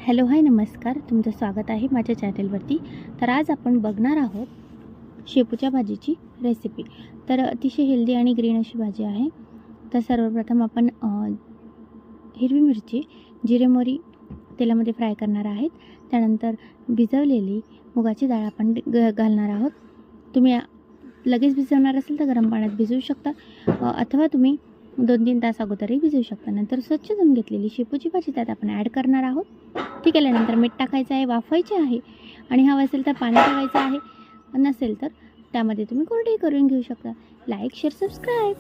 Hello hi नमस्कार, तुमचं स्वागत आहे माझ्या चॅनलवरती. तर आज आपण बघणार आहोत शेपूच्या भाजीची रेसिपी. तर अतिशय हेल्दी आणि ग्रीन अशी भाजी आहे. तर सर्वप्रथम आपण हिरवी मिरची जिरे मोहरी तेलामध्ये फ्राय करणार आहेत. त्यानंतर भिजवलेली मुगाची डाळ आपण घालणार आहोत. तुम्ही लगेच भिजवणार असेल तर गरम पाण्यात भिजवू शकता, अथवा तुम्ही 2-3 तास अगोदरही भिजवू शकता. नंतर स्वच्छ धुवून घेतलेली शेपूची भाजी त्यात आपण ॲड करणार आहोत. ती केल्यानंतर मीठ टाकायचं आहे, वाफवायचे आहे आणि हवं असेल तर पाणी टाकायचं आहे, नसेल तर त्यामध्ये तुम्ही कोरडेही करून घेऊ शकता. Like, share, subscribe.